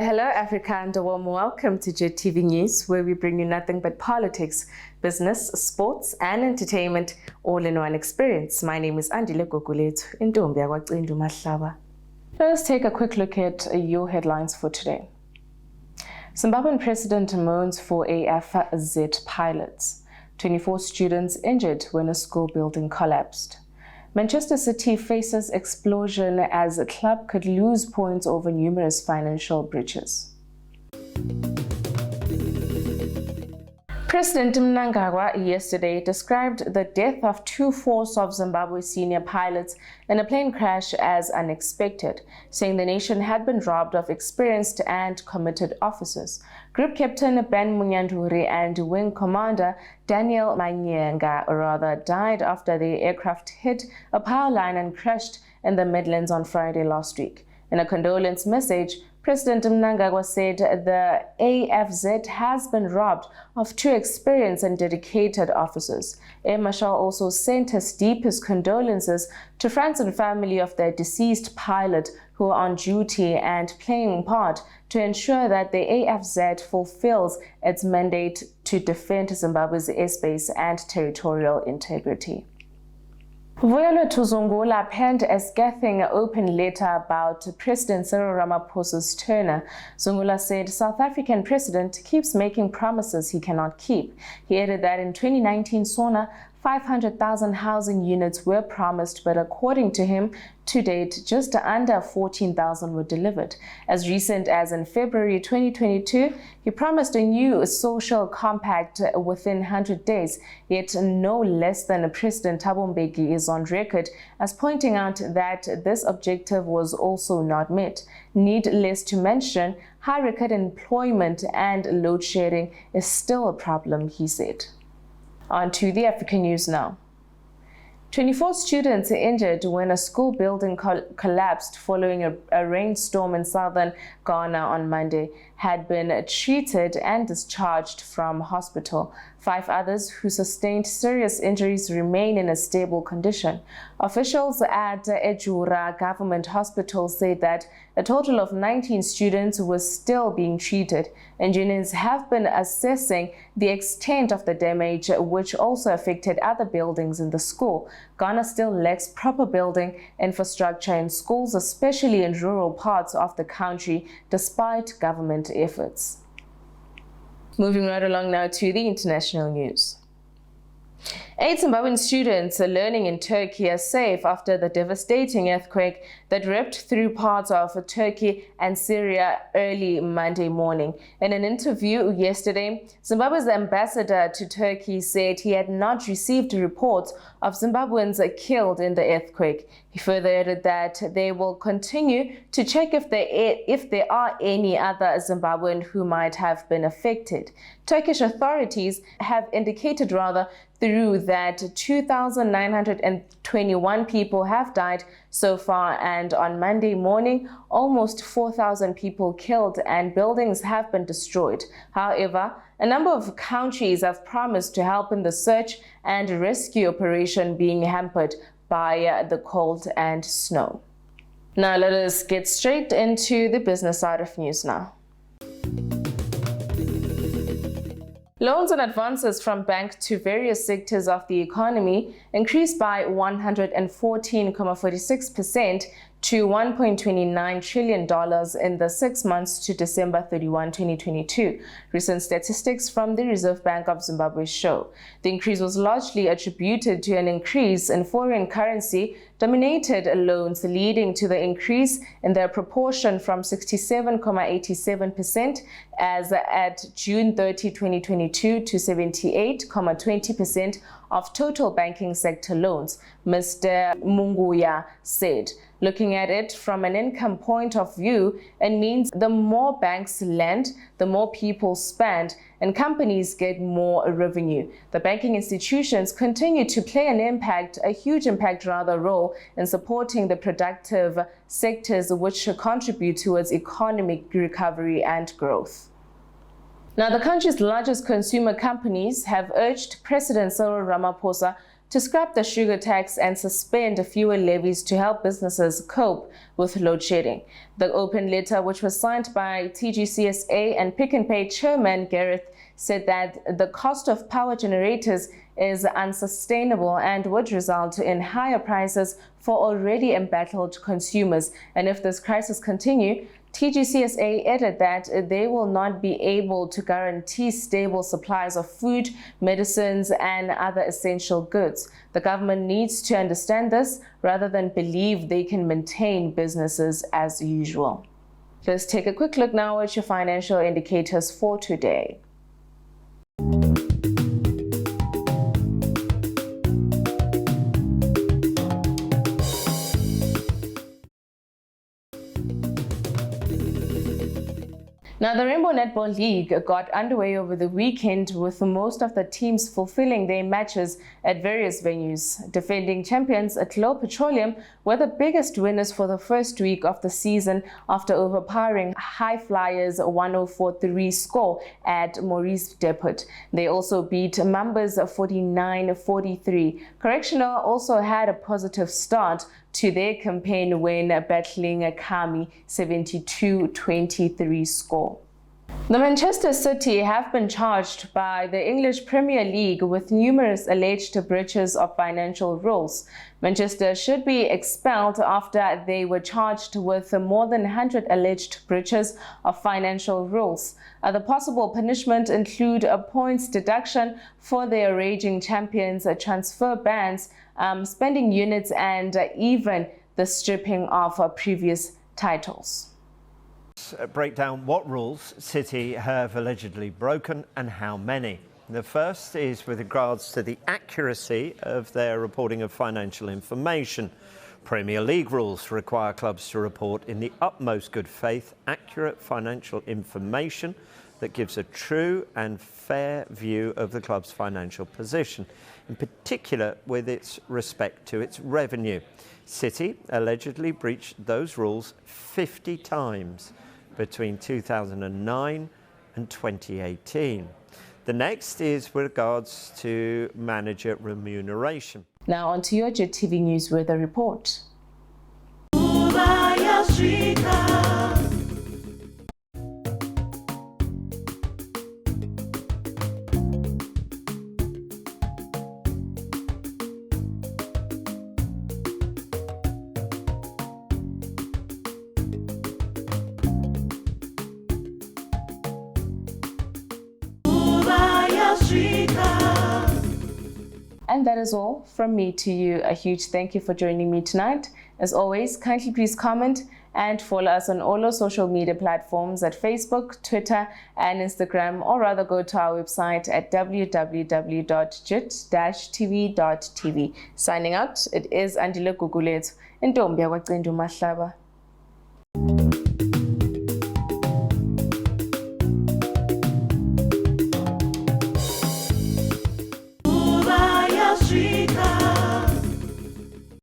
Hello Africa and a warm welcome to JIT-TV News, where we bring you nothing but politics, business, sports and entertainment all in one experience. My name is Andile Gogulethu, Intombi yakwaCindu Mahlaba. Let us take a quick look at your headlines for today. Zimbabwean president mourns for JIT pilots. 24 students injured when a school building collapsed. Manchester City faces explosion as a club could lose points over numerous financial breaches. President Mnangagwa yesterday described the death of 2/4 of Zimbabwe senior pilots in a plane crash as unexpected, saying the nation had been robbed of experienced and committed officers. Group Captain Ben Munyanduri and Wing Commander Daniel Manyenga died after the aircraft hit a power line and crashed in the Midlands on Friday last week. In a condolence message, President Mnangagwa said the AFZ has been robbed of 2 experienced and dedicated officers. Air Marshal also sent his deepest condolences to friends and family of the deceased pilot who are on duty and playing part to ensure that the AFZ fulfills its mandate to defend Zimbabwe's airspace and territorial integrity. Vuyelwa Tuzungula penned a scathing open letter about President Cyril Ramaphosa's tenure. Zungula said South African president keeps making promises he cannot keep. He added that in 2019 SONA, 500,000 housing units were promised, but according to him, to date, just under 14,000 were delivered. As recent as in February 2022, he promised a new social compact within 100 days, yet no less than President Thabo Mbeki is on record as pointing out that this objective was also not met. Needless to mention, high record employment and load shedding is still a problem, he said. On to the African news now. 24 students injured when a school building collapsed following a rainstorm in southern Ghana on Monday had been treated and discharged from hospital. 5 others who sustained serious injuries remain in a stable condition. Officials at Ejura Government Hospital say that a total of 19 students were still being treated. Engineers have been assessing the extent of the damage, which also affected other buildings in the school. Ghana still lacks proper building infrastructure in schools, especially in rural parts of the country, despite government efforts. Moving right along now to the international news. 8 Zimbabwean students are learning in Turkey are safe after the devastating earthquake that ripped through parts of Turkey and Syria early Monday morning. In an interview yesterday, Zimbabwe's ambassador to Turkey said he had not received reports of Zimbabweans killed in the earthquake. He further added that they will continue to check if there are any other Zimbabwean who might have been affected. Turkish authorities have indicated through that 2,921 people have died so far, and on Monday morning, almost 4,000 people killed and buildings have been destroyed. However, a number of countries have promised to help in the search and rescue operation being hampered by the cold and snow. Now let us get straight into the business side of news now. Loans and advances from banks to various sectors of the economy increased by 114.46% to $1.29 trillion in the 6 months to December 31, 2022. Recent statistics from the Reserve Bank of Zimbabwe show the increase was largely attributed to an increase in foreign currency dominated loans, leading to the increase in their proportion from 67.87% as at June 30, 2022 to 78.20% of total banking sector loans, Mr. Munguya said. Looking at it from an income point of view, it means the more banks lend, the more people spend, and companies get more revenue. The banking institutions continue to play a huge impact role in supporting the productive sectors which contribute towards economic recovery and growth. Now, the country's largest consumer companies have urged President Cyril Ramaphosa to scrap the sugar tax and suspend fewer levies to help businesses cope with load shedding. The open letter, which was signed by TGCSA and Pick n Pay chairman Gareth, said that the cost of power generators is unsustainable and would result in higher prices for already embattled consumers. And if this crisis continues, TGCSA added that they will not be able to guarantee stable supplies of food, medicines, and other essential goods. The government needs to understand this rather than believe they can maintain businesses as usual. Let's take a quick look now at your financial indicators for today. Now, the Rainbow Netball League got underway over the weekend with most of the teams fulfilling their matches at various venues. Defending champions at Glow Petroleum were the biggest winners for the first week of the season after overpowering High Flyers 104-3 score at Maurice Depot. They also beat Mambas 49-43. Correctional also had a positive start to their campaign when battling Kami 72-23 score. The Manchester City have been charged by the English Premier League with numerous alleged breaches of financial rules. Manchester should be expelled after they were charged with more than 100 alleged breaches of financial rules. The possible punishment include a points deduction for their raging champions, transfer bans, spending units, and even the stripping of previous titles. Break down what rules City have allegedly broken and how many. The first is with regards to the accuracy of their reporting of financial information. Premier League rules require clubs to report in the utmost good faith accurate financial information that gives a true and fair view of the club's financial position, in particular with its respect to its revenue. City allegedly breached those rules 50 times between 2009 and 2018. The next is with regards to manager remuneration. Now on to your JIT-TV News weather report. And that is all from me to you. A huge thank you for joining me tonight. As always, kindly please comment and follow us on all our social media platforms at Facebook, Twitter, and Instagram, or rather go to our website at www.JIT-TVzw. Signing out, it is Andile Gugulethu, Ntombi yakwaCindu Mahlaba.